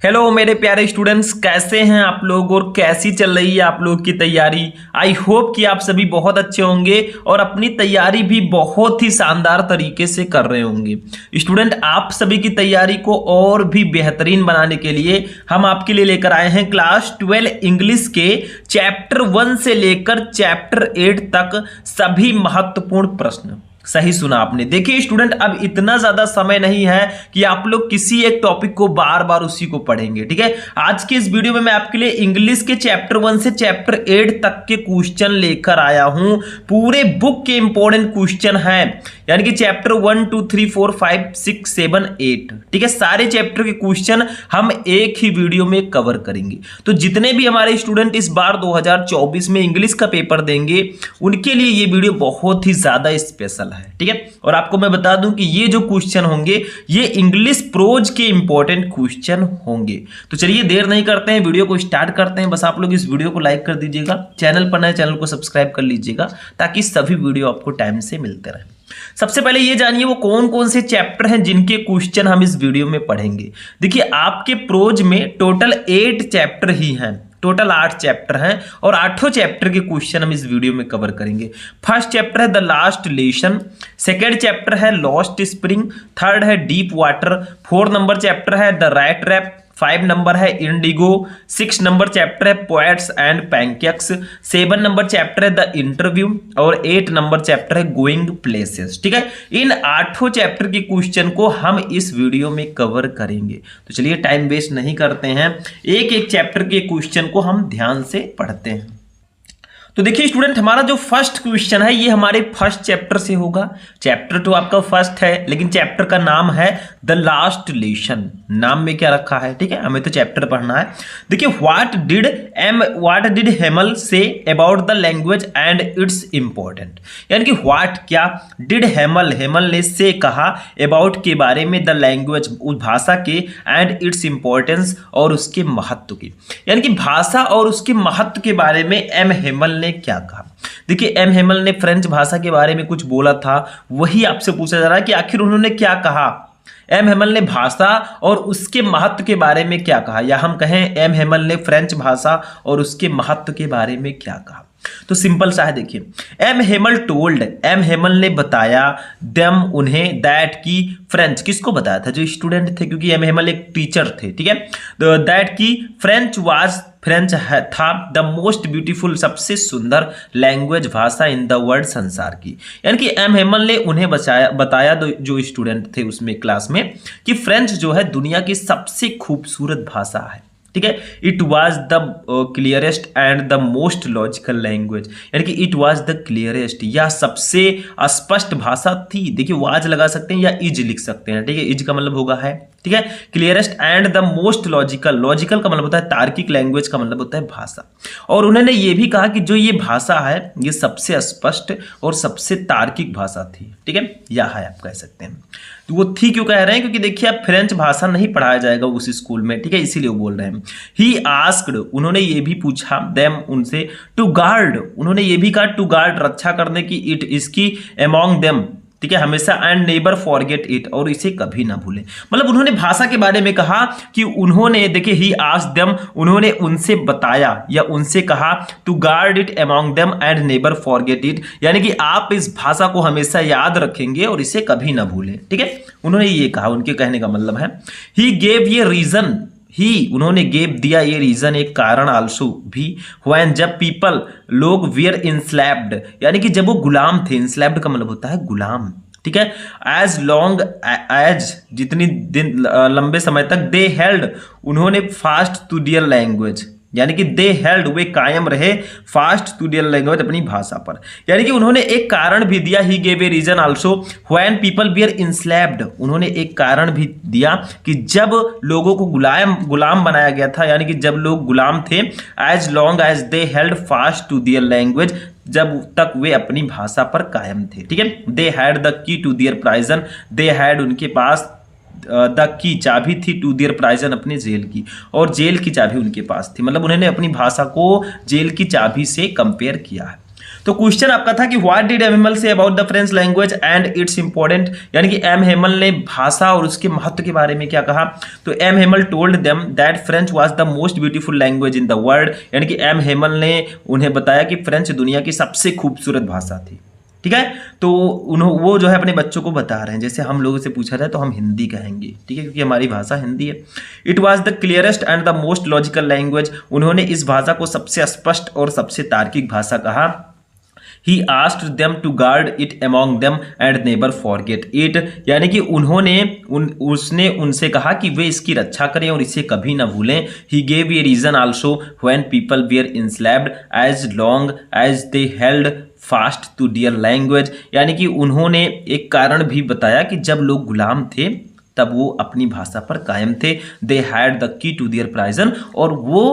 Hello मेरे प्यारे students, कैसे हैं आप लोग और कैसी चल रही है आप लोग की तैयारी। आई होप कि आप सभी बहुत अच्छे होंगे और अपनी तैयारी भी बहुत ही शानदार तरीके से कर रहे होंगे। स्टूडेंट, आप सभी की तैयारी को और भी बेहतरीन बनाने के लिए हम आपके लिए लेकर आए हैं क्लास 12 इंग्लिश के चैप्टर 1 से लेकर चैप्टर 8 तक सभी महत्वपूर्ण प्रश्न। सही सुना आपने। देखिए स्टूडेंट, अब इतना ज्यादा समय नहीं है कि आप लोग किसी एक टॉपिक को बार बार उसी को पढ़ेंगे। ठीक है, आज के इस वीडियो में मैं आपके लिए इंग्लिश के चैप्टर 1 से चैप्टर 8 तक के क्वेश्चन लेकर आया हूं। पूरे बुक के इंपॉर्टेंट क्वेश्चन हैं, यानी कि चैप्टर 1 2 3 4 5 6 7 8। ठीक है, सारे चैप्टर के क्वेश्चन हम एक ही वीडियो में कवर करेंगे। तो जितने भी हमारे स्टूडेंट इस बार 2024 में इंग्लिश का पेपर देंगे उनके लिए ये वीडियो बहुत ही ज्यादा स्पेशल है। ठीक है, और आपको मैं बता दूं कि ये जो क्वेश्चन होंगे ये इंग्लिश प्रोज के इंपॉर्टेंट क्वेश्चन होंगे। तो चलिए देर नहीं करते हैं, वीडियो को स्टार्ट करते हैं। बस आप लोग इस वीडियो को लाइक कर दीजिएगा, चैनल पर नए चैनल को सब्सक्राइब कर लीजिएगा ताकि सभी वीडियो आपको टाइम से मिलते रहे। सबसे पहले ये जानिए वो कौन कौन से चैप्टर हैं जिनके क्वेश्चन हम इस वीडियो में पढ़ेंगे। देखिए आपके प्रोज में टोटल 8 चैप्टर ही हैं, टोटल 8 चैप्टर हैं और 8 चैप्टर के क्वेश्चन हम इस वीडियो में कवर करेंगे। फर्स्ट चैप्टर है the last lesson, second chapter है लॉस्ट स्प्रिंग, थर्ड है डीप वाटर, 4 नंबर चैप्टर है द रैट रैप, 5 नंबर है इंडिगो, 6 नंबर चैप्टर है poets and pancakes, 7 number chapter है द इंटरव्यू और 8 नंबर चैप्टर है गोइंग प्लेसेस। ठीक है, इन 8 चैप्टर के क्वेश्चन को हम इस वीडियो में कवर करेंगे। तो चलिए टाइम वेस्ट नहीं करते हैं, एक एक चैप्टर के क्वेश्चन को हम ध्यान से पढ़ते हैं। तो देखिए स्टूडेंट, हमारा जो फर्स्ट क्वेश्चन है ये हमारे फर्स्ट चैप्टर से होगा। चैप्टर 2 आपका फर्स्ट है लेकिन चैप्टर का नाम है द लास्ट लेसन। नाम में क्या रखा है, ठीक है, हमें तो चैप्टर पढ़ना है। देखिए what did Hemal say about the language and it's important, यानी कि व्हाट क्या, डिड हेमल ने से कहा अबाउट के बारे में, द लैंग्वेज उस भाषा के, एंड इट्स इंपॉर्टेंस और उसके महत्व की, यानी कि भाषा और उसके महत्व के बारे में एम हेमल ने क्या कहा। देखिए एम हेमल ने फ्रेंच भाषा के बारे में कुछ बोला था, वही आपसे पूछा जा रहा है कि आखिर उन्होंने क्या कहा। एम हेमल ने भाषा और उसके महत्व के बारे में क्या कहा, या हम कहें एम हेमल ने फ्रेंच भाषा और उसके महत्व के बारे में क्या कहा। तो सिंपल सा है, देखिए M Hemal told, M Hemal ने बताया, देम उन्हें, दैट की फ्रेंच, किसको बताया था, जो स्टूडेंट थे, क्योंकि एम हेमल एक टीचर थे। ठीक है, दैट की फ्रेंच था द मोस्ट ब्यूटीफुल, सबसे सुंदर लैंग्वेज भाषा इन द वर्ल्ड, संसार की। यानी कि एम हेमल ने उन्हें बताया जो स्टूडेंट थे उसमें क्लास में कि फ्रेंच जो है दुनिया की सबसे खूबसूरत भाषा है। ठीक है, it was the clearest and the most logical language, यानी कि इट वॉज द क्लियरेस्ट, यह सबसे स्पष्ट भाषा थी। देखिए वाज लगा सकते हैं या इज लिख सकते हैं। ठीक है, इज का मतलब होगा है। ठीक है, clearest and the most logical, logical का मतलब होता है तार्किक, लैंग्वेज का मतलब होता है भाषा। और उन्होंने ये भी कहा कि जो ये भाषा है ये सबसे स्पष्ट और सबसे तार्किक भाषा थी। ठीक है, यह है आप कह सकते हैं। तो वो थी क्यों कह रहे हैं, क्योंकि देखिए आप फ्रेंच भाषा नहीं पढ़ाया जाएगा उस स्कूल में। ठीक है, इसीलिए वो बोल रहे हैं। ही आस्क्ड, उन्होंने ये भी पूछा, देम उनसे, टू गार्ड, उन्होंने ये भी कहा टू गार्ड, रक्षा करने की, इट इसकी, अमॉन्ग देम, ठीक है, हमेशा, एंड नेबर फॉरगेट इट, और इसे कभी ना भूले। मतलब उन्होंने भाषा के बारे में कहा कि उन्होंने, देखिए ही आस्क्ड देम, उन्होंने उनसे बताया या उनसे कहा to guard it among them and never forget it, यानी कि आप इस भाषा को हमेशा याद रखेंगे और इसे कभी ना भूलें। ठीक है, उन्होंने ये कहा, उनके कहने का मतलब है। ही गेव ये रीजन, ही उन्होंने गेव दिया ये रीजन, एक कारण आल्सो भी, व्हेन जब पीपल लोग वेयर इंस्लैप्ड, यानी कि जब वो गुलाम थे, इंस्लैप्ड का मतलब होता है गुलाम। ठीक है, एज लॉन्ग एज, जितनी दिन लंबे समय तक, दे हेल्ड, उन्होंने फास्ट टू डियर लैंग्वेज, यानी कि दे हेल्ड, वे कायम रहे, फास्ट टू डियर लैंग्वेज, अपनी भाषा पर। यानी कि उन्होंने एक कारण भी दिया, he gave a reason also when people where इंस्लैप्ड, उन्होंने एक कारण भी दिया कि जब लोगों को गुलाम बनाया गया था, यानी कि जब लोग गुलाम थे, as long as they held fast to their language, जब तक वे अपनी भाषा पर कायम थे। ठीक है, they had the key to their प्राइजन, they had, उनके पास, द की चाबी थी, टू दियर प्राइजन, अपने जेल की, और जेल की चाबी उनके पास थी। मतलब उन्होंने अपनी भाषा को जेल की चाबी से कंपेयर किया है। तो क्वेश्चन आपका था कि what did M Hemal say about the French language and it's important, यानी कि एम हेमल ने भाषा और उसके महत्व के बारे में क्या कहा। तो M Hemal told them that French was the most beautiful language in the world, यानी कि एम हेमल ने उन्हें बताया कि फ्रेंच दुनिया की सबसे खूबसूरत भाषा थी। ठीक है, तो वो जो है अपने बच्चों को बता रहे हैं, जैसे हम लोगों से पूछा जाए तो हम हिंदी कहेंगे, ठीक है, क्योंकि हमारी भाषा हिंदी है। It was the clearest and the most logical language, उन्होंने इस भाषा को सबसे स्पष्ट और सबसे तार्किक भाषा कहा। He asked them to guard it among them and never forget it, यानी कि उसने उनसे कहा कि वे इसकी रक्षा करें और इसे कभी ना भूलें। He gave a reason also when people were enslaved as long as they held fast to their language, यानी कि उन्होंने एक कारण भी बताया कि जब लोग गुलाम थे तब वो अपनी भाषा पर कायम थे। They had the key to their prison, और वो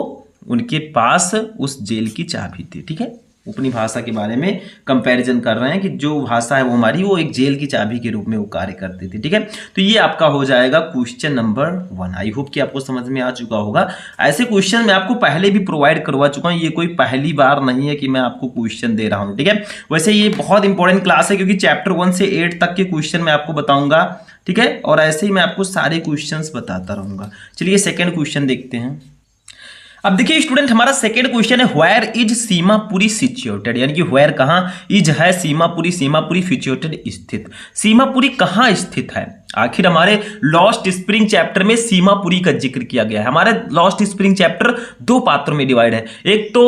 उनके पास उस जेल की चाबी थी। ठीक है, अपनी भाषा के बारे में कंपैरिजन कर रहे हैं कि जो भाषा है वो हमारी, वो एक जेल की चाबी के रूप में वो कार्य करती थी। ठीक है, तो ये आपका हो जाएगा क्वेश्चन नंबर 1। आई होप कि आपको समझ में आ चुका होगा। ऐसे क्वेश्चन मैं आपको पहले भी प्रोवाइड करवा चुका हूँ, ये कोई पहली बार नहीं है कि मैं आपको क्वेश्चन दे रहा हूँ। ठीक है, वैसे ये बहुत इंपॉर्टेंट क्लास है क्योंकि चैप्टर 1 से 8 तक के क्वेश्चन मैं आपको बताऊंगा। ठीक है, और ऐसे ही मैं आपको सारे क्वेश्चन बताता रहूंगा। चलिए सेकेंड क्वेश्चन देखते हैं। अब देखिए स्टूडेंट, हमारा सेकेंड क्वेश्चन है व्हेयर इज सीमापुरी सिचुएटेड, यानी कि व्हेयर कहाँ, इज है सीमापुरी, सीमापुरी सिचुएटेड स्थित। सीमापुरी कहाँ स्थित है? आखिर हमारे लॉस्ट स्प्रिंग चैप्टर में सीमापुरी का जिक्र किया गया है। हमारे लॉस्ट स्प्रिंग चैप्टर 2 पात्रों में डिवाइड है। एक तो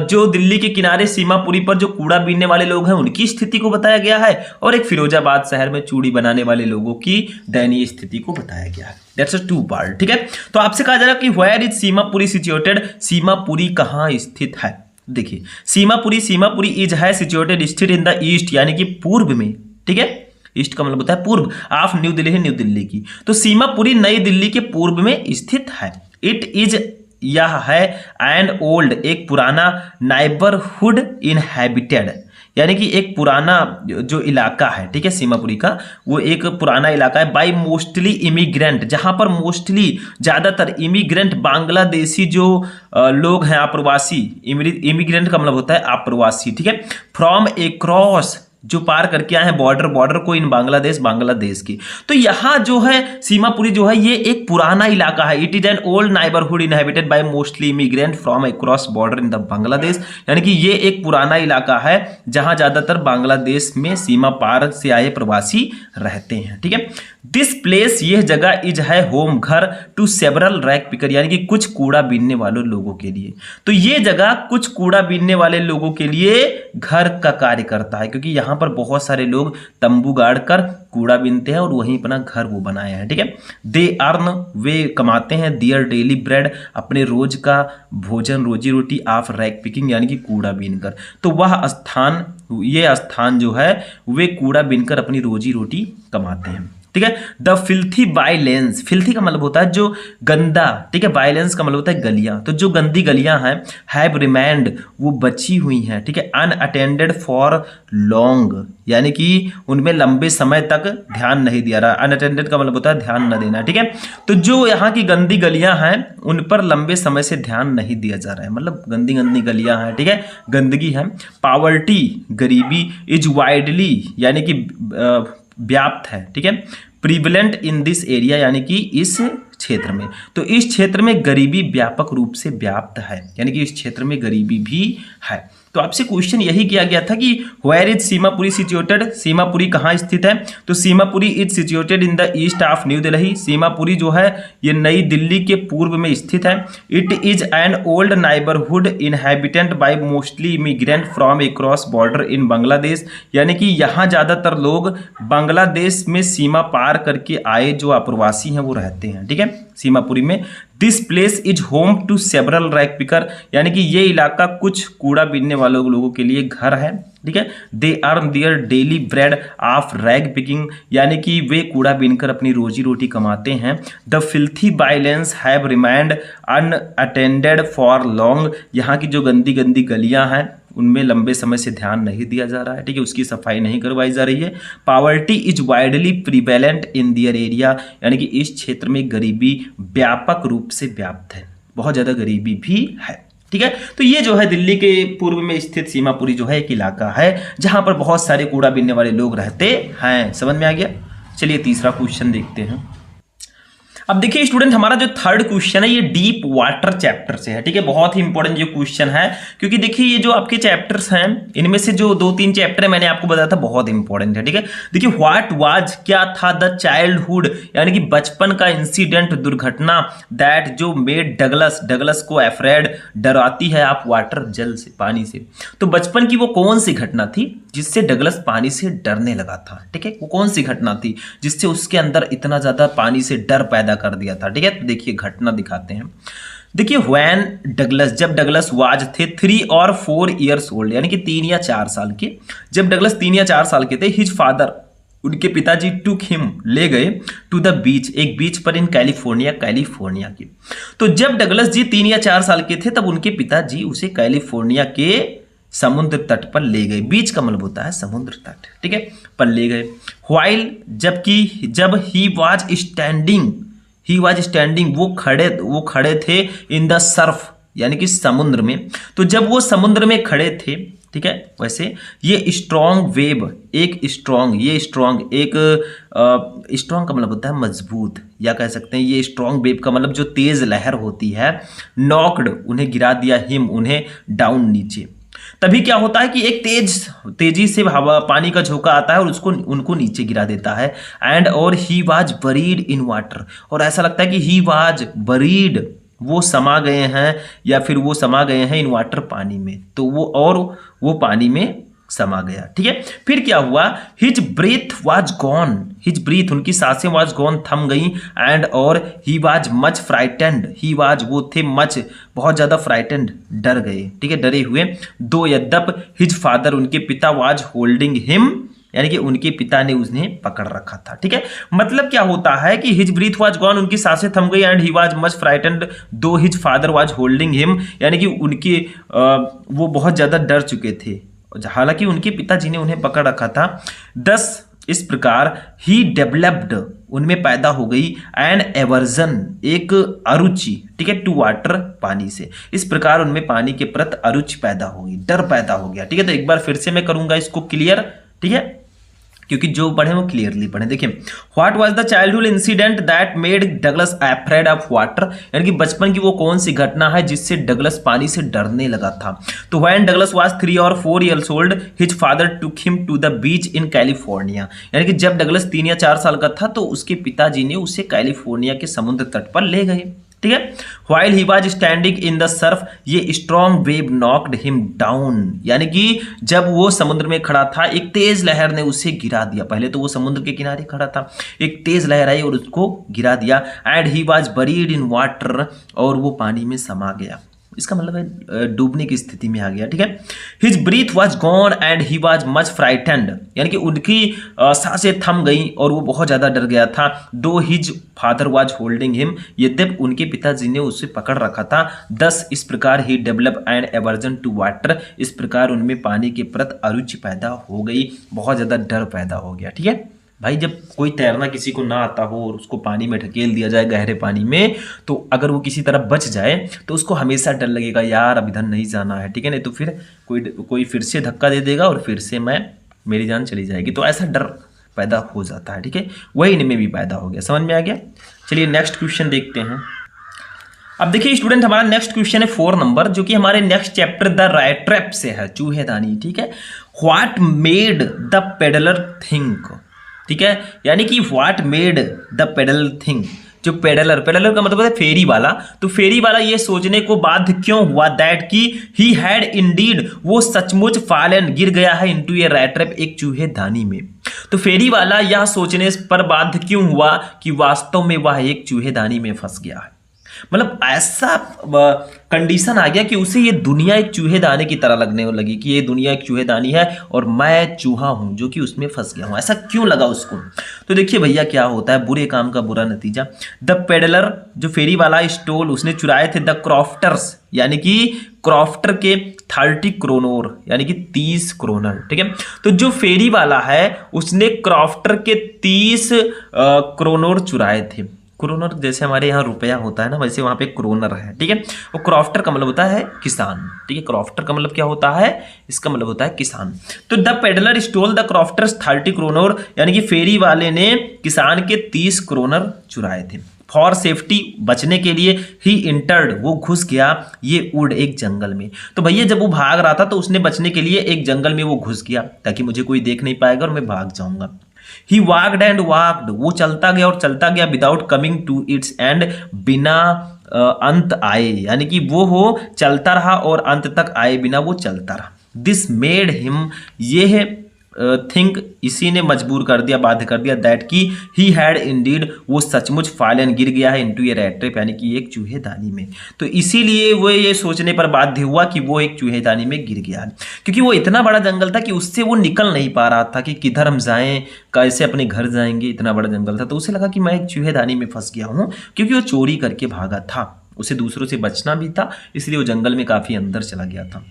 जो दिल्ली के किनारे सीमापुरी पर जो कूड़ा बीनने वाले लोग हैं उनकी स्थिति को बताया गया है, और एक फिरोजाबाद शहर में चूड़ी बनाने वाले लोगों की दयनीय स्थिति को बताया गया है। That's a 2 part. ठीक है, तो आपसे कहा जा रहा है कि where is Seemapuri situated, Seemapuri कहाँ स्थित है। देखिए सीमापुरी इज है सिचुएटेड, स्थित इन द ईस्ट, यानी कि पूर्व में। ठीक है, ईस्ट का मतलब होता है पूर्व, ऑफ न्यू दिल्ली है, न्यू दिल्ली की। तो सीमापुरी नई दिल्ली के पूर्व में स्थित है। इट इज, यह है एन ओल्ड, एक पुराना, नाइबरहुड इनहैबिटेड, यानी कि एक पुराना जो इलाका है, ठीक है, सीमापुरी का वो एक पुराना इलाका है, बाय मोस्टली इमिग्रेंट, जहां पर मोस्टली ज्यादातर इमिग्रेंट बांग्लादेशी जो लोग हैं, अप्रवासी, इमिग्रेंट का मतलब होता है अप्रवासी। ठीक है, फ्रॉम एक्रॉस, जो पार करके आए हैं बॉर्डर को इन बांग्लादेश की। तो यहाँ जो है सीमापुरी जो है ये एक पुराना इलाका है। It is an old neighbourhood inhabited bye mostly immigrant from across border in the Bangladesh, यानी कि ये एक पुराना इलाका है जहां ज्यादातर बांग्लादेश में सीमा पार से आए प्रवासी रहते हैं। ठीक है, दिस प्लेस, यह जगह, इज है होम, घर, टू सेवरल रैक पिकर, यानी कि कुछ कूड़ा बीनने वाले लोगों के लिए। तो ये जगह कुछ कूड़ा बीनने वाले लोगों के लिए घर का कार्य करता है, क्योंकि यहाँ पर बहुत सारे लोग तंबू गाड़ कर कूड़ा बीनते हैं और वहीं अपना घर वो बनाए हैं। ठीक है, दे अर्न, वे कमाते हैं, दियर डेली ब्रेड, अपने रोज का भोजन, रोजी रोटी, ऑफ रैक पिकिंग, यानी कि कूड़ा बीनकर। तो वह स्थान, ये स्थान जो है वे कूड़ा बीनकर अपनी रोजी रोटी कमाते हैं। ठीक है, द फिल्थी बाइलेंस, फिल्थी का मतलब होता है जो गंदा, ठीक है, बाइलेंस का मतलब होता है गलियां। तो जो गंदी गलियां हैं, हैव रिमेंड, वो बची हुई हैं। ठीक है, अनअटेंडेड फॉर लॉन्ग, यानी कि उनमें लंबे समय तक ध्यान नहीं दिया रहा। अनअटेंडेड का मतलब होता है ध्यान न देना। ठीक है, तो जो यहाँ की गंदी गलियां हैं उन पर लंबे समय से ध्यान नहीं दिया जा रहा है, मतलब गंदी गंदी गलियां हैं। ठीक है, गंदगी है। पावर्टी, गरीबी, इज वाइडली, यानी कि व्याप्त है। ठीक है, प्रीवलेंट इन दिस एरिया, यानी कि इस क्षेत्र में। तो इस क्षेत्र में गरीबी व्यापक रूप से व्याप्त है, यानी कि इस क्षेत्र में गरीबी भी है। तो आपसे क्वेश्चन यही किया गया था कि where is Seemapuri situated, Seemapuri कहाँ स्थित है। तो Seemapuri is situated in the east of New Delhi, Seemapuri जो है ये नई दिल्ली के पूर्व में स्थित है। It is an old neighbourhood inhabitant bye mostly immigrant from across border in Bangladesh, यानी कि यहाँ ज़्यादातर लोग बांग्लादेश में सीमा पार करके आए जो अप्रवासी हैं वो रहते हैं। ठीक है, सीमापुरी में। This place is home to several rag picker, यानी कि ये इलाका कुछ कूड़ा बीनने वाले लोगों के लिए घर है। ठीक है, they earn their daily bread of rag picking, यानी कि वे कूड़ा बीनकर अपनी रोजी रोटी कमाते हैं। The filthy balance have remind unattended for long, यहाँ की जो गंदी गंदी गलियां हैं उनमें लंबे समय से ध्यान नहीं दिया जा रहा है। ठीक है, उसकी सफाई नहीं करवाई जा रही है। Poverty is widely prevalent in their area, यानी कि इस क्षेत्र में गरीबी व्यापक रूप से व्याप्त है, बहुत ज़्यादा गरीबी भी है। ठीक ठीक है। तो ये जो है दिल्ली के पूर्व में स्थित सीमापुरी जो है एक इलाका है जहां पर बहुत सारे कूड़ा बीनने वाले लोग रहते हैं। समझ में आ गया। चलिए तीसरा क्वेश्चन देखते हैं। अब देखिए स्टूडेंट, हमारा जो थर्ड क्वेश्चन है ये डीप वाटर चैप्टर से है, ठीक है। बहुत ही इंपॉर्टेंट जो क्वेश्चन है, क्योंकि देखिए ये जो आपके चैप्टर्स हैं इनमें से जो 2-3 चैप्टर है मैंने आपको बताया था बहुत इंपॉर्टेंट है, ठीक है। देखिए व्हाट वाज, क्या था, द चाइल्डहुड यानी कि बचपन का इंसिडेंट, दुर्घटना, दैट जो मेड डगलस को अफ्रेड, डराती है आप वाटर, जल से, पानी से। तो बचपन की वो कौन सी घटना थी जिससे डगलस पानी से डरने लगा था, ठीक है। वो कौन सी घटना थी जिससे उसके अंदर इतना ज्यादा पानी से डर पैदा कर दिया था, ठीक है। तो देखिए घटना दिखाते हैं। देखिए व्हेन डगलस, जब डगलस वाज थे 3 और 4 ईयर्स ओल्ड यानी कि 3 या 4 साल के, जब डगलस 3 या 4 साल के थे, हिज फादर, उनके पिताजी, टुक हिम, ले गए, टू द बीच, एक बीच पर इन कैलिफोर्निया की। तो जब डगलस जी 3 या 4 साल के थे तब उनके पिताजी उसे कैलिफोर्निया के समुद्र तट पर ले गए। बीच का मतलब होता है समुद्र तट, ठीक है, पर ले गए। व्हाइल, जब ही वाज स्टैंडिंग, वो खड़े थे, इन द सर्फ यानी कि समुद्र में। तो जब वो समुद्र में खड़े थे, ठीक है, वैसे ये स्ट्रॉन्ग वेव, स्ट्रॉन्ग का मतलब होता है मजबूत, या कह सकते हैं ये स्ट्रॉन्ग वेव का मतलब जो तेज लहर होती है, नॉक्ड, उन्हें गिरा दिया, हिम, उन्हें, डाउन, नीचे। तभी क्या होता है कि एक तेजी से हवा, पानी का झोंका आता है और उनको नीचे गिरा देता है। एंड और he was buried in water, और ऐसा लगता है कि ही वाज बरीड, वो समा गए हैं, या फिर वो समा गए हैं इन वाटर, पानी में। तो वो पानी में समा गया, ठीक है। फिर क्या हुआ, हिज ब्रीथ वाज गॉन, उनकी सांसें वाज गॉन, थम गई। एंड और ही वाज मच फ्राइटेंड, वो थे मच, बहुत ज्यादा, फ्राइटेंड, डर गए, ठीक है, डरे हुए। दो यद्यप हिज फादर, उनके पिता, वाज होल्डिंग हिम यानी कि उनके पिता ने उन्हें पकड़ रखा था, ठीक है। मतलब क्या होता है कि हिज ब्रीथ वाज गॉन, उनकी सांसें थम गई, and he was much frightened दो his father was holding him यानी कि उनके वो बहुत ज्यादा डर चुके थे, हालांकि उनके पिताजी ने उन्हें पकड़ रखा था। 10 इस प्रकार ही डेवलप्ड, उनमें पैदा हो गई, एन एवर्जन, एक अरुचि, ठीक है, टू वाटर, पानी से। इस प्रकार उनमें पानी के प्रति अरुचि पैदा होगी, डर पैदा हो गया, ठीक है। तो एक बार फिर से मैं करूंगा इसको क्लियर, ठीक है, क्योंकि जो पढ़े वो क्लियरली पढ़े। देखिए what was the childhood incident that made Douglas afraid of water, यानी कि बचपन की वो कौन सी घटना है जिससे डगलस पानी से डरने लगा था। तो व्हेन डगलस वाज 3 और 4 years old, his father took him to the beach in California, यानी कि जब डगलस 3 या 4 साल का था तो उसके पिताजी ने उसे कैलिफोर्निया के समुद्र तट पर ले गए, ठीक है। While he was standing in the Surf, ये strong wave knocked him down, यानी कि जब वो समुद्र में खड़ा था एक तेज लहर ने उसे गिरा दिया। पहले तो वो समुद्र के किनारे खड़ा था, एक तेज लहर आई और उसको गिरा दिया। And he was buried in water, और वो पानी में समा गया, इसका मतलब है डूबने की स्थिति में आ गया, ठीक है। His breath was gone and he was much frightened, यानी कि उनकी सांसें थम गई और वो बहुत ज्यादा डर गया था। दो his father was holding him, यद्यप उनके पिताजी ने उसे पकड़ रखा था। 10 इस प्रकार ही develop and aversion to water, इस प्रकार उनमें पानी के प्रति अरुचि पैदा हो गई, बहुत ज्यादा डर पैदा हो गया, ठीक है। भाई जब कोई तैरना किसी को ना आता हो और उसको पानी में ढकेल दिया जाए गहरे पानी में, तो अगर वो किसी तरह बच जाए तो उसको हमेशा डर लगेगा, यार अब इधर नहीं जाना है, ठीक है। नहीं तो फिर कोई फिर से धक्का दे देगा और फिर से मेरी जान चली जाएगी, तो ऐसा डर पैदा हो जाता है, ठीक है। वही इनमें भी पैदा हो गया, समझ में आ गया। चलिए नेक्स्ट क्वेश्चन देखते हैं। अब देखिए स्टूडेंट, हमारा नेक्स्ट क्वेश्चन है 4 नंबर, जो कि हमारे next chapter the rat trap से है, चूहेदानी, ठीक है। What made the peddler think, ठीक है, यानी कि what made the pedal thing, जो पेडलर का मतलब है फेरी वाला, तो फेरी वाला ये सोचने को बाध्य क्यों हुआ दैट कि ही हैड इंडीड, वो सचमुच फॉलन, गिर गया है, इनटू ए रैट ट्रैप, एक चूहेदानी में। तो फेरी वाला यह सोचने पर बाध्य क्यों हुआ कि वास्तव में वह एक चूहेदानी में फंस गया है। मतलब ऐसा कंडीशन आ गया कि उसे ये दुनिया एक चूहेदानी की तरह लगने लगी कि ये दुनिया एक चूहेदानी है और मैं चूहा हूं जो कि उसमें फंस गया हूं। ऐसा क्यों लगा उसको? तो देखिए भैया क्या होता है, बुरे काम का बुरा नतीजा। द पेडलर, जो फेरी वाला, स्टोल, उसने चुराए थे द क्रॉफ्टर्स, यानी कि क्रॉफ्टर के 30 क्रोनोर, यानी कि 30 क्रोनर, ठीक है। तो जो फेरी वाला है उसने क्रॉफ्टर के 30 क्रोनोर चुराए थे, क्रोनर जैसे हमारे यहाँ रुपया होता है ना, वैसे वहाँ पे क्रोनर है, ठीक है। वो क्रॉफ्टर का मतलब होता है किसान, ठीक है। क्रॉफ्टर का मतलब क्या होता है, इसका मतलब होता है किसान। तो the peddler stole the क्रॉफ्टर्स 30 kroner, यानी कि फेरी वाले ने किसान के 30 क्रोनर चुराए थे। फॉर सेफ्टी, बचने के लिए, ही इंटर्ड, वो घुस गया, ये वुड, एक जंगल में। तो भैया जब वो भाग रहा था तो उसने बचने के लिए एक जंगल में वो घुस गया ताकि मुझे कोई देख नहीं पाएगा और मैं भाग जाऊंगा। ही वाक्ड एंड वाक्ड, वो चलता गया और चलता गया, without coming to its end, बिना अंत आए, यानी कि वो हो चलता रहा और अंत तक आए बिना वो चलता रहा। दिस मेड हिम, ये है थिंक, इसी ने मजबूर कर दिया, बाध्य कर दिया, दैट की ही हैड इंडीड, वो सचमुच फॉलन, गिर गया है, इनटू ए रैट ट्रैप, यानी कि एक चूहेदानी में। तो इसीलिए वो ये सोचने पर बाध्य हुआ कि वो एक चूहेदानी में गिर गया है, क्योंकि वो इतना बड़ा जंगल था कि उससे वो निकल नहीं पा रहा था कि किधर हम जाएं, कैसे अपने घर जाएंगे, इतना बड़ा जंगल था। तो उसे लगा कि मैं एक चूहेदानी में फंस गया हूँ, क्योंकि वो चोरी करके भागा था, उसे दूसरों से बचना भी था, इसलिए वो जंगल में काफी अंदर चला गया था।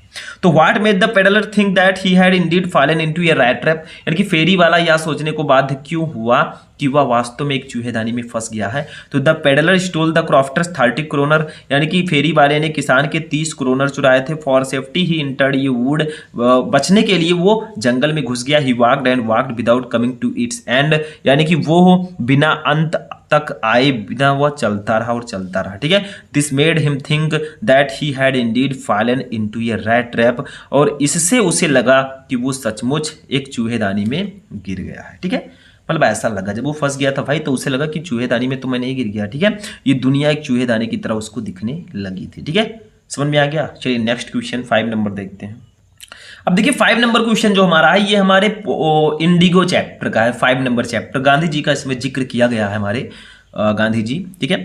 तो what made the peddler think that he had Indeed fallen into A rat trap, यानी कि फेरी वाला यह सोचने को बाध्य क्यों हुआ कि वह वास्तव में एक चूहेदानी में फंस गया है। तो the peddler stole the क्रॉफ्टर्स 30 kroner, यानी कि फेरी वाले ने किसान के 30 क्रोनर चुराए थे। फॉर सेफ्टी ही इंटर्ड ये वुड, बचने के लिए वो जंगल में घुस गया। ही walked and walked without coming to its and, यानी कि वो बिना अंत तक आए बिना वह चलता रहा और चलता रहा, ठीक है। This made him think that he had Indeed fallen into A rat trap, और इससे उसे लगा कि वो सचमुच एक चूहेदानी में गिर गया है, ठीक है। मतलब ऐसा लगा जब वो फंस गया था भाई, तो उसे लगा कि चूहेदानी में तो मैं नहीं गिर गया, ठीक है। ये दुनिया एक चूहेदानी की तरह उसको दिखने लगी थी, ठीक है। समझ में आ गया। चलिए नेक्स्ट क्वेश्चन 5 नंबर देखते हैं। अब देखिए 5 नंबर क्वेश्चन जो हमारा है ये हमारे इंडिगो चैप्टर का है। 5 नंबर चैप्टर, गांधी जी का इसमें जिक्र किया गया है, हमारे गांधी जी, ठीक है।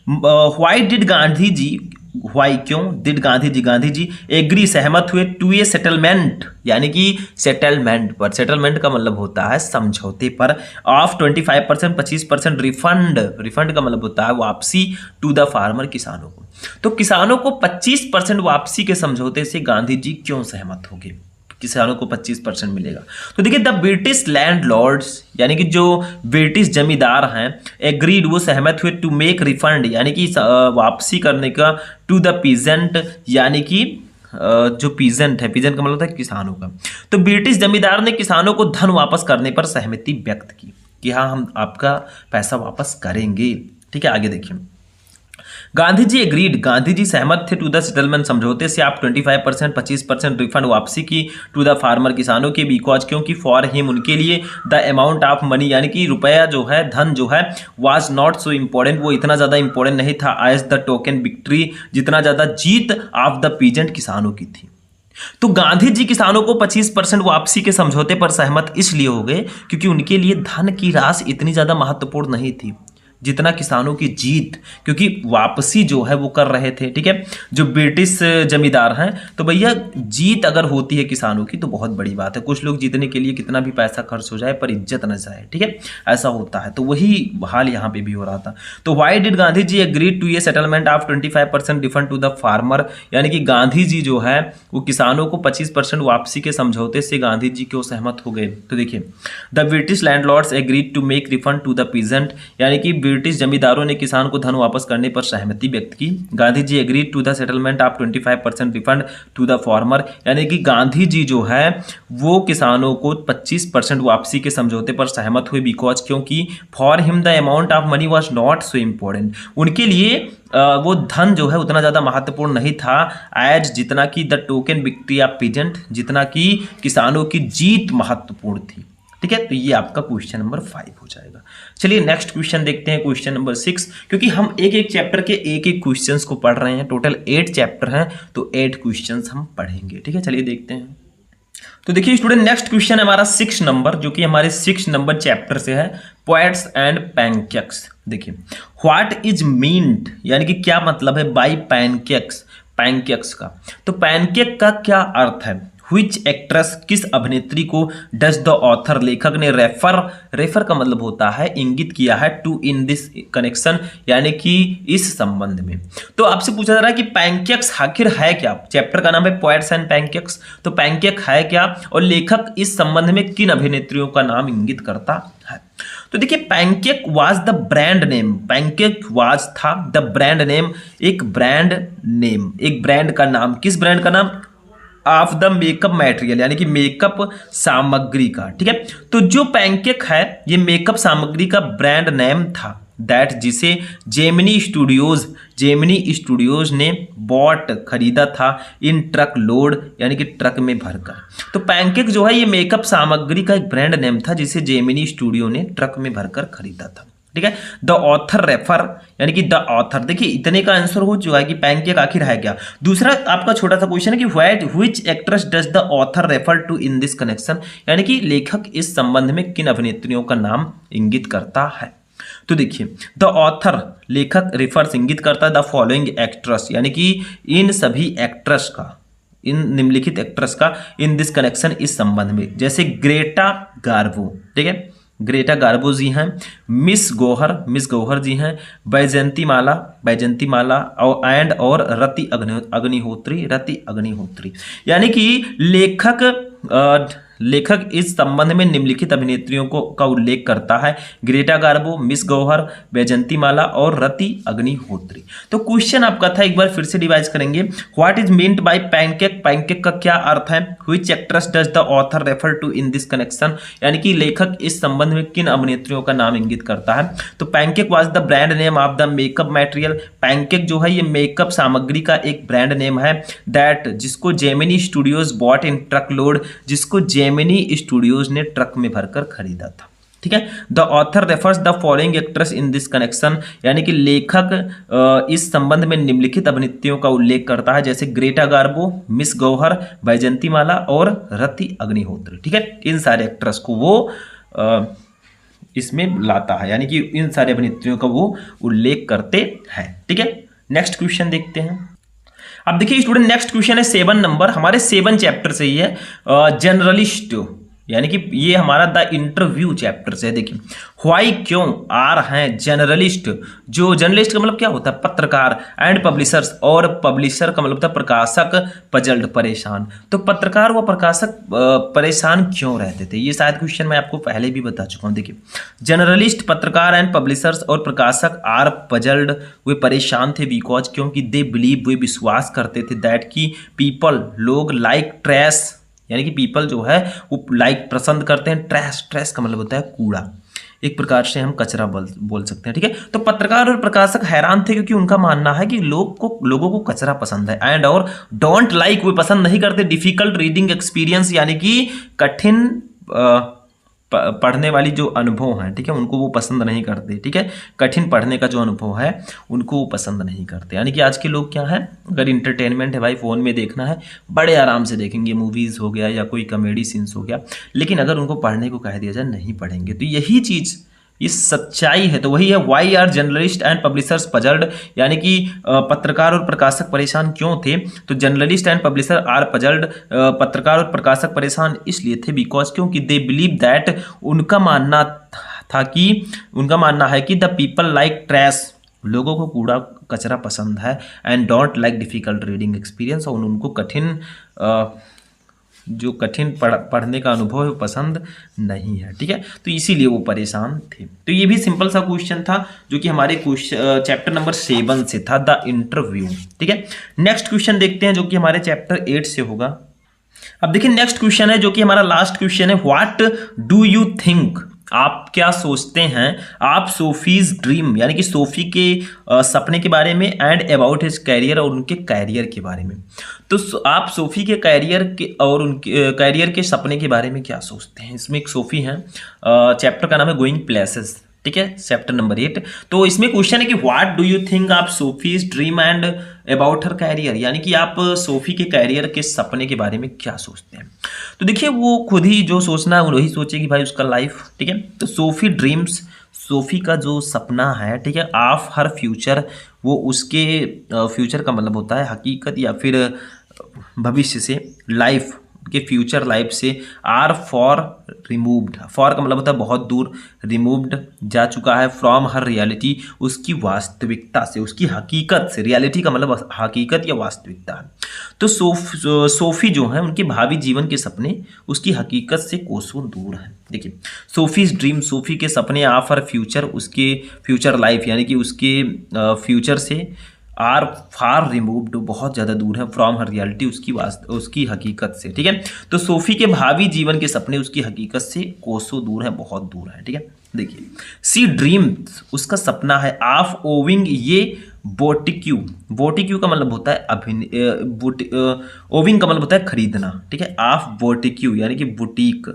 Why did Gandhi ji, why क्यों, डिड गांधी जी एग्री, सहमत हुए, टू ए सेटलमेंट, यानी कि सेटलमेंट पर, सेटलमेंट का मतलब होता है समझौते पर, ऑफ 25%, 25% रिफंड, रिफंड का मतलब होता है वापसी, टू द फार्मर, किसानों को। तो किसानों को 25% वापसी के समझौते से गांधी जी क्यों सहमत हो गए, किसानों को 25% मिलेगा। तो देखिए द ब्रिटिश लैंडलॉर्ड्स, यानी कि जो ब्रिटिश जमींदार हैं, एग्रीड, वो सहमत हुए, टू मेक रिफंड, यानी कि वापसी करने का, टू द पीजेंट, यानी कि जो पीजेंट है, पीजेंट का मतलब होता है किसानों का। तो ब्रिटिश जमींदार ने किसानों को धन वापस करने पर सहमति व्यक्त की कि हाँ हम आपका पैसा वापस करेंगे, ठीक है। आगे देखिए, गांधी जी एग्रीड, गांधी जी सहमत थे, टू द सेटलमेंट, समझौते से, आप 25%, 25% रिफंड वापसी की, टू द फार्मर, किसानों के, बिकॉज, क्योंकि, फॉर हिम, उनके लिए, द अमाउंट ऑफ मनी, यानी कि रुपया जो है, धन जो है, वाज नॉट सो इम्पोर्टेंट, वो इतना ज़्यादा इंपॉर्टेंट नहीं था, एज द टोकन विक्ट्री, जितना ज़्यादा जीत ऑफ द पीजेंट, किसानों की थी। तो गांधी जी किसानों को 25% वापसी के समझौते पर सहमत इसलिए हो गए क्योंकि उनके लिए धन की राशि इतनी ज़्यादा महत्वपूर्ण नहीं थी जितना किसानों की जीत, क्योंकि वापसी जो है वो कर रहे थे, ठीक है, जो ब्रिटिश जमींदार हैं। तो भैया जीत अगर होती है किसानों की तो बहुत बड़ी बात है। कुछ लोग जीतने के लिए कितना भी पैसा खर्च हो जाए पर इज्जत न जाए, ठीक है, ऐसा होता है। तो वही हाल यहाँ पे भी हो रहा था। तो why did Gandhi ji agree to a settlement of 25% refund to the farmer, यानी कि गांधी जी जो है वो किसानों को 25% वापसी के समझौते से गांधी जी क्यों सहमत हो गए। तो देखिए, the British landlords agreed to make refund to the peasant, यानी कि ब्रिटिश जमींदारों ने किसान को धन वापस करने पर सहमति व्यक्त की। Gandhi ji agreed to the settlement of 25% refund to the farmer, यानी कि गांधी जी जो है वो किसानों को 25% वापसी के समझौते पर सहमत हुए, बिकॉज, क्योंकि, for him the amount of money was not so important, उनके लिए वो धन जो है उतना ज़्यादा महत्वपूर्ण नहीं था, एज, जितना कि the token victory of peasant, जितना कि किसानों की जीत महत्वपूर्ण थी, ठीक है। तो ये आपका क्वेश्चन नंबर 5 हो जाएगा। चलिए नेक्स्ट क्वेश्चन देखते हैं, क्वेश्चन नंबर 6, क्योंकि हम एक एक चैप्टर के एक एक क्वेश्चंस को पढ़ रहे हैं, टोटल 8 चैप्टर हैं तो 8 क्वेश्चंस हम पढ़ेंगे, ठीक है। चलिए देखते हैं। तो देखिए स्टूडेंट, नेक्स्ट क्वेश्चन है हमारा 6 नंबर, जो कि हमारे 6 नंबर चैप्टर से है, पोएट्स एंड पैनकेक्स। देखिए, व्हाट इज मीन्ड, यानी कि क्या मतलब है बाय पैनकेक्स, पैनकेक्स का। तो पैनकेक का क्या अर्थ है, व्हिच एक्ट्रेस, किस अभिनेत्री को डज द ऑथर, लेखक ने रेफर का मतलब होता है इंगित किया है, टू इन दिस कनेक्शन, यानी कि इस संबंध में। तो आपसे पूछा जा रहा है कि पैनकेक्स आखिर है क्या। चैप्टर का नाम है पोएट्स एंड पैनकेक्स। तो पैनकेक है क्या और लेखक इस संबंध में किन अभिनेत्रियों का नाम इंगित करता है। तो देखिए pancake was the brand name, pancake was था द ब्रांड नेम, एक ब्रांड नेम, एक ब्रांड का नाम, किस ब्रांड का नाम, ऑफ द मेकअप मटेरियल, यानी कि मेकअप सामग्री का। ठीक है, तो जो पैनकेक है ये मेकअप सामग्री का ब्रांड नेम था, दैट जिसे जेमिनी स्टूडियोज ने बॉट खरीदा था इन ट्रक लोड, यानी कि ट्रक में भरकर। तो पैनकेक जो है ये मेकअप सामग्री का एक ब्रांड नेम था जिसे जेमिनी स्टूडियो ने ट्रक में भरकर खरीदा था। ठीक है, द ऑथर रेफर, यानी कि द ऑथर, देखिए इतने का आंसर हो चुका है कि पैनकेक आखिर है क्या। दूसरा आपका छोटा सा क्वेश्चन है कि which actress does the author refer to in this connection, यानी कि लेखक इस संबंध में किन अभिनेत्रियों का नाम इंगित करता है। तो देखिए द ऑथर, लेखक रेफर्स इंगित करता है द फॉलोइंग एक्ट्रेस, यानी कि इन सभी एक्ट्रेस का, इन निम्नलिखित एक्ट्रेस का इन दिस कनेक्शन, इस संबंध में, जैसे ग्रेटा गार्बो। ठीक है, ग्रेटा गार्बो जी हैं, मिस गौहर जी हैं, बैजंती माला और रति अग्निहोत्री, यानी कि लेखक इस संबंध में निम्नलिखित अभिनेत्रियों का उल्लेख करता है, Greta Garbo, miss Gauhar, Baijanti माला और रति अग्निहोत्री। तो क्वेश्चन आपका था, एक बार फिर से रिवाइज करेंगे, what is meant by pancake, pancake का क्या अर्थ है, which actress does the author refer to in this connection, यानी कि लेखक इस संबंध में किन अभिनेत्रियों का नाम इंगित करता है। तो pancake was the brand name of the makeup material, pancake जो है ये मेकअप सामग्री का एक ब्रांड नेम है, दैट जिसको Gemini Studios bought in truck load, जिसको जेमिनी स्टूडियोज ने ट्रक में भरकर खरीदा था। ठीक है, the author refers the following actress in this connection, यानी कि लेखक इस संबंध में निम्नलिखित अभिनेत्रियों का उल्लेख करता है, जैसे Greta Garbo, miss Gauhar, Baijanti माला और रति अग्निहोत्री। ठीक है, इन सारे एक्ट्रेस को वो इसमें लाता है, यानी कि इन सारे अभिनेत्रियों का वो उल्लेख करते हैं। ठीक है, नेक्स्ट क्वेश्चन देखते हैं। अब देखिए स्टूडेंट, नेक्स्ट क्वेश्चन है 7 नंबर, हमारे 7 चैप्टर से ही है, जर्नलिस्ट, यानी कि ये हमारा द इंटरव्यू चैप्टर से है। देखिए व्हाई, क्यों, आर हैं जर्नलिस्ट, जो जर्नलिस्ट का मतलब क्या होता है, पत्रकार, एंड पब्लिशर्स, और पब्लिशर का मतलब होता है प्रकाशक, पजल्ड, परेशान। तो पत्रकार व प्रकाशक परेशान क्यों रहते थे, ये शायद क्वेश्चन मैं आपको पहले भी बता चुका हूँ। देखिए जर्नलिस्ट, पत्रकार एंड पब्लिशर्स और प्रकाशक आर पजल्ड, वे परेशान थे बिकॉज, क्योंकि दे बिलीव, वे विश्वास करते थे, दैट की पीपल, लोग, लाइक ट्रैश, यानी कि पीपल जो है वो लाइक पसंद करते हैं, ट्रैश का मतलब होता है कूड़ा, एक प्रकार से हम कचरा बोल सकते हैं। ठीक है, तो पत्रकार और प्रकाशक हैरान थे क्योंकि उनका मानना है कि लोगों को कचरा पसंद है, एंड और डोंट लाइक, वे पसंद नहीं करते, डिफिकल्ट रीडिंग एक्सपीरियंस, यानी कि कठिन पढ़ने वाली जो अनुभव हैं, ठीक है, उनको वो पसंद नहीं करते। ठीक है, कठिन पढ़ने का जो अनुभव है उनको वो पसंद नहीं करते, यानी कि आज के लोग क्या है, अगर इंटरटेनमेंट है भाई फ़ोन में देखना है बड़े आराम से देखेंगे, मूवीज़ हो गया या कोई कॉमेडी सीन्स हो गया, लेकिन अगर उनको पढ़ने को कह दिया जाए नहीं पढ़ेंगे। तो यही चीज़, ये सच्चाई है। तो वही है, why are journalist and publishers puzzled, यानी कि पत्रकार और प्रकाशक परेशान क्यों थे। तो journalist and publisher are puzzled, पत्रकार और प्रकाशक परेशान इसलिए थे बिकॉज, क्योंकि दे बिलीव दैट, उनका मानना है कि द पीपल लाइक ट्रैश, लोगों को कूड़ा कचरा पसंद है, and don't like difficult reading experience, और उनको कठिन पढ़ने का अनुभव है वो पसंद नहीं है। ठीक है, तो इसीलिए वो परेशान थे। तो ये भी सिंपल सा क्वेश्चन था जो कि हमारे चैप्टर नंबर 7 से था, द इंटरव्यू। ठीक है, नेक्स्ट क्वेश्चन देखते हैं जो कि हमारे चैप्टर 8 से होगा। अब देखिए नेक्स्ट क्वेश्चन है जो कि हमारा लास्ट क्वेश्चन है, व्हाट डू यू थिंक, आप क्या सोचते हैं, आप सोफीज ड्रीम, यानी कि सोफी के सपने के बारे में, एंड अबाउट हिज कैरियर, और उनके कैरियर के बारे में। तो आप सोफी के कैरियर के और उनके कैरियर के सपने के बारे में क्या सोचते हैं। इसमें एक सोफी है, चैप्टर का नाम है गोइंग प्लेसेस। ठीक है, चैप्टर नंबर 8। तो इसमें क्वेश्चन है कि व्हाट डू यू थिंक आप Sophie's dream and about her career, यानी कि आप सोफी के कैरियर के सपने के बारे में क्या सोचते हैं। तो देखिए वो खुद ही जो सोचना है वही सोचेगी भाई, उसका लाइफ। ठीक है, तो सोफी ड्रीम्स, सोफी का जो सपना है, ठीक है, ऑफ हर फ्यूचर, वो उसके फ्यूचर का मतलब होता है हकीकत या फिर भविष्य से, लाइफ के फ्यूचर लाइफ से आर फॉर रिमूव्ड, फॉर का मतलब होता है बहुत दूर, रिमूव्ड जा चुका है, फ्रॉम हर रियलिटी, उसकी वास्तविकता से, उसकी हकीकत से। रियलिटी का मतलब हकीकत या वास्तविकता है। तो सोफी जो है उनके भावी जीवन के सपने उसकी हकीकत से कोसों दूर है। देखिए, सोफीज ड्रीम, सोफी के सपने, आर फॉर फ्यूचर, उसके फ्यूचर लाइफ यानी कि उसके फ्यूचर से, आर फार रिमूव्ड, बहुत ज़्यादा दूर है, फ्रॉम हर रियलिटी, उसकी हकीकत से। ठीक है, तो सोफी के भावी जीवन के सपने उसकी हकीकत से कोसों दूर है, बहुत दूर है। ठीक है, देखिए, सी ड्रीम्स, उसका सपना है, ऑफ ओविंग ये बोटिक्यू, बोटिक्यू का मतलब होता है ओविंग का मतलब होता है खरीदना। ठीक है, ऑफ बोटिक्यू यानी कि बुटीक,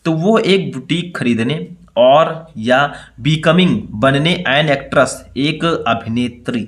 तो वो एक बुटीक खरीदने और या बिकमिंग बनने एन एक्ट्रेस, एक अभिनेत्री,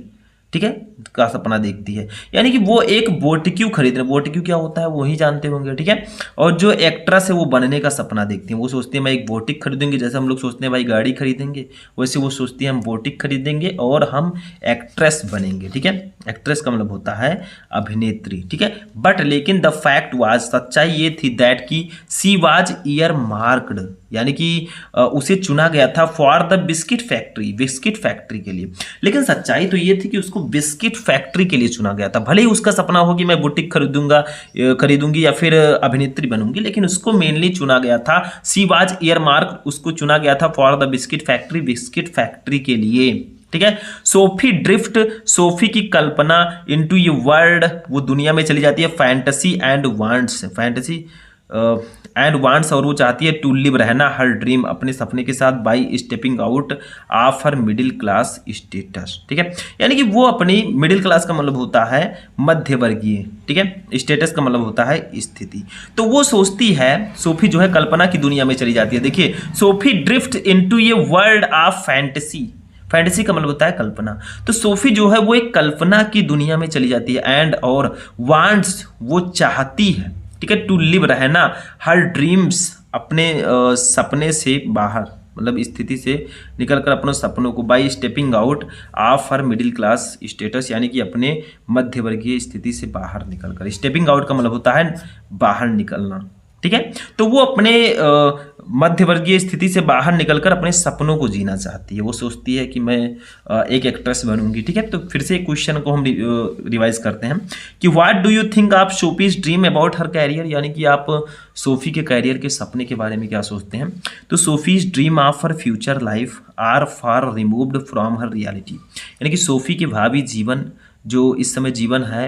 ठीक है, का सपना देखती है। यानी कि वो एक बोटिक्यू खरीदने, बोटिक्यू क्या होता है वो ही जानते होंगे। ठीक है, और जो एक्ट्रेस है वो बनने का सपना देखती है। वो सोचती है मैं एक बोटिक खरीदेंगे, जैसे हम लोग सोचते हैं भाई गाड़ी खरीदेंगे, वैसे वो सोचती है हम बोटिक खरीदेंगे और हम एक्ट्रेस बनेंगे। ठीक है, एक्ट्रेस का मतलब होता है अभिनेत्री। ठीक है, बट लेकिन द फैक्ट वाज, सच्चाई ये थी, दैट की सी वाज ईयर मार्क्ड, यानी कि उसे चुना गया था for the biscuit factory, biscuit factory के लिए। लेकिन सच्चाई तो ये थी कि उसको बिस्किट फैक्ट्री के लिए चुना गया था। भले ही उसका सपना हो कि मैं बुटीक खरीदूंगी या फिर अभिनेत्री बनूंगी, लेकिन उसको मेनली चुना गया था, सी वाज ईयर मार्क, उसको चुना गया था for the biscuit factory, biscuit factory के लिए। ठीक है, सोफी ड्रिफ्ट, सोफी की कल्पना, इनटू ये वर्ल्ड, वो दुनिया में चली जाती है, fantasy and wants, fantasy and wants, और वो चाहती है टू लिव, रहना, हर ड्रीम, अपने सपने के साथ, by stepping out of her middle class status. ठीक है, यानी कि वो अपनी मिडिल क्लास का मतलब होता है मध्य वर्गीय, ठीक है, स्टेटस का मतलब होता है स्थिति। तो वो सोचती है, सोफी जो है कल्पना की दुनिया में चली जाती है। देखिए, Sophie drift into a world of fantasy, fantasy का मतलब होता है कल्पना। तो सोफी जो है वो एक कल्पना की दुनिया में चली जाती है, एंड और वांट्स, वो चाहती है, ठीक है, टू लिव, रहना, हर ड्रीम्स, अपने सपने से बाहर, मतलब स्थिति से निकलकर अपने सपनों को, by stepping out of her middle class status, यानी कि अपने मध्यवर्गीय स्थिति से बाहर निकलकर। स्टेपिंग आउट का मतलब होता है बाहर निकलना। ठीक है, तो वो अपने मध्यवर्गीय स्थिति से बाहर निकलकर अपने सपनों को जीना चाहती है। वो सोचती है कि मैं एक एक्ट्रेस बनूंगी। ठीक है, तो फिर से क्वेश्चन को हम रिवाइज करते हैं कि what do you think of Sophie's dream about her career, यानी कि आप सोफी के कैरियर के सपने के बारे में क्या सोचते हैं। तो Sophie's dream of her future life are far removed from her reality, यानी कि सोफी के भावी जीवन, जो इस समय जीवन है,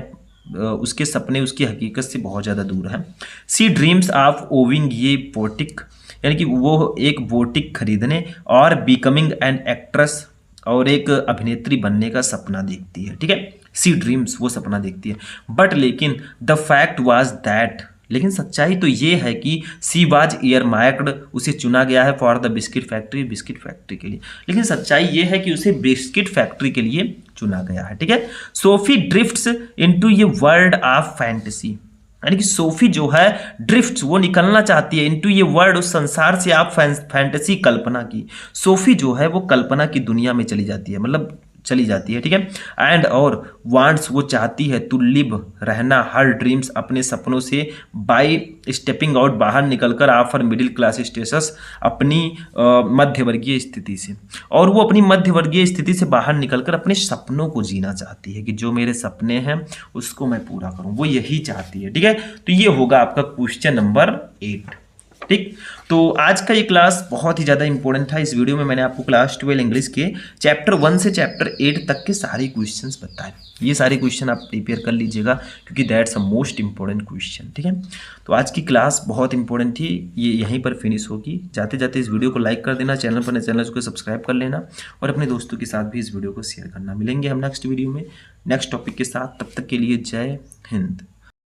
उसके सपने उसकी हकीकत से बहुत ज़्यादा दूर है। सी ड्रीम्स ऑफ ओविंग ये बोटिक, यानी कि वो एक बोटिक खरीदने और बिकमिंग एन एक्ट्रेस, और एक अभिनेत्री बनने का सपना देखती है। ठीक है, सी ड्रीम्स, वो सपना देखती है। बट लेकिन द फैक्ट वाज दैट, लेकिन सच्चाई तो ये है कि सी वाज ईयर मार्क्ड, उसे चुना गया है for the biscuit factory, biscuit factory के लिए। लेकिन सच्चाई ये है कि उसे बिस्किट फैक्ट्री के लिए चुना गया है। ठीक है, सोफी ड्रिफ्ट्स इनटू ये वर्ल्ड ऑफ फैंटेसी, यानी कि सोफी जो है ड्रिफ्ट, वो निकलना चाहती है इनटू ये वर्ल्ड, उस संसार से, आप फैंटेसी, कल्पना की। सोफी जो है वो कल्पना की दुनिया में चली जाती है, मतलब चली जाती है। ठीक है, एंड और वांट्स, वो चाहती है टू लिव, रहना, हर ड्रीम्स, अपने सपनों से, बाय स्टेपिंग आउट, बाहर निकलकर, ऑफर मिडिल क्लास स्टेटस, अपनी मध्यवर्गीय स्थिति से, और वो अपनी मध्यवर्गीय स्थिति से बाहर निकलकर अपने सपनों को जीना चाहती है कि जो मेरे सपने हैं उसको मैं पूरा करूं, वो यही चाहती है। ठीक है, तो ये होगा आपका क्वेश्चन नंबर 8। ठीक, तो आज का ये क्लास बहुत ही ज़्यादा इंपॉर्टेंट था। इस वीडियो में मैंने आपको क्लास 12 इंग्लिश के चैप्टर 1 से चैप्टर 8 तक के सारे क्वेश्चंस बताए। ये सारे क्वेश्चन आप प्रिपेयर कर लीजिएगा, क्योंकि that's a most important question. ठीक है, तो आज की क्लास बहुत इंपॉर्टेंट थी, ये यहीं पर फिनिश होगी। जाते जाते इस वीडियो को लाइक कर देना, चैनल पर नए चैनल को सब्सक्राइब कर लेना, और अपने दोस्तों के साथ भी इस वीडियो को शेयर करना। मिलेंगे हम नेक्स्ट वीडियो में नेक्स्ट टॉपिक के साथ, तब तक के लिए जय हिंद।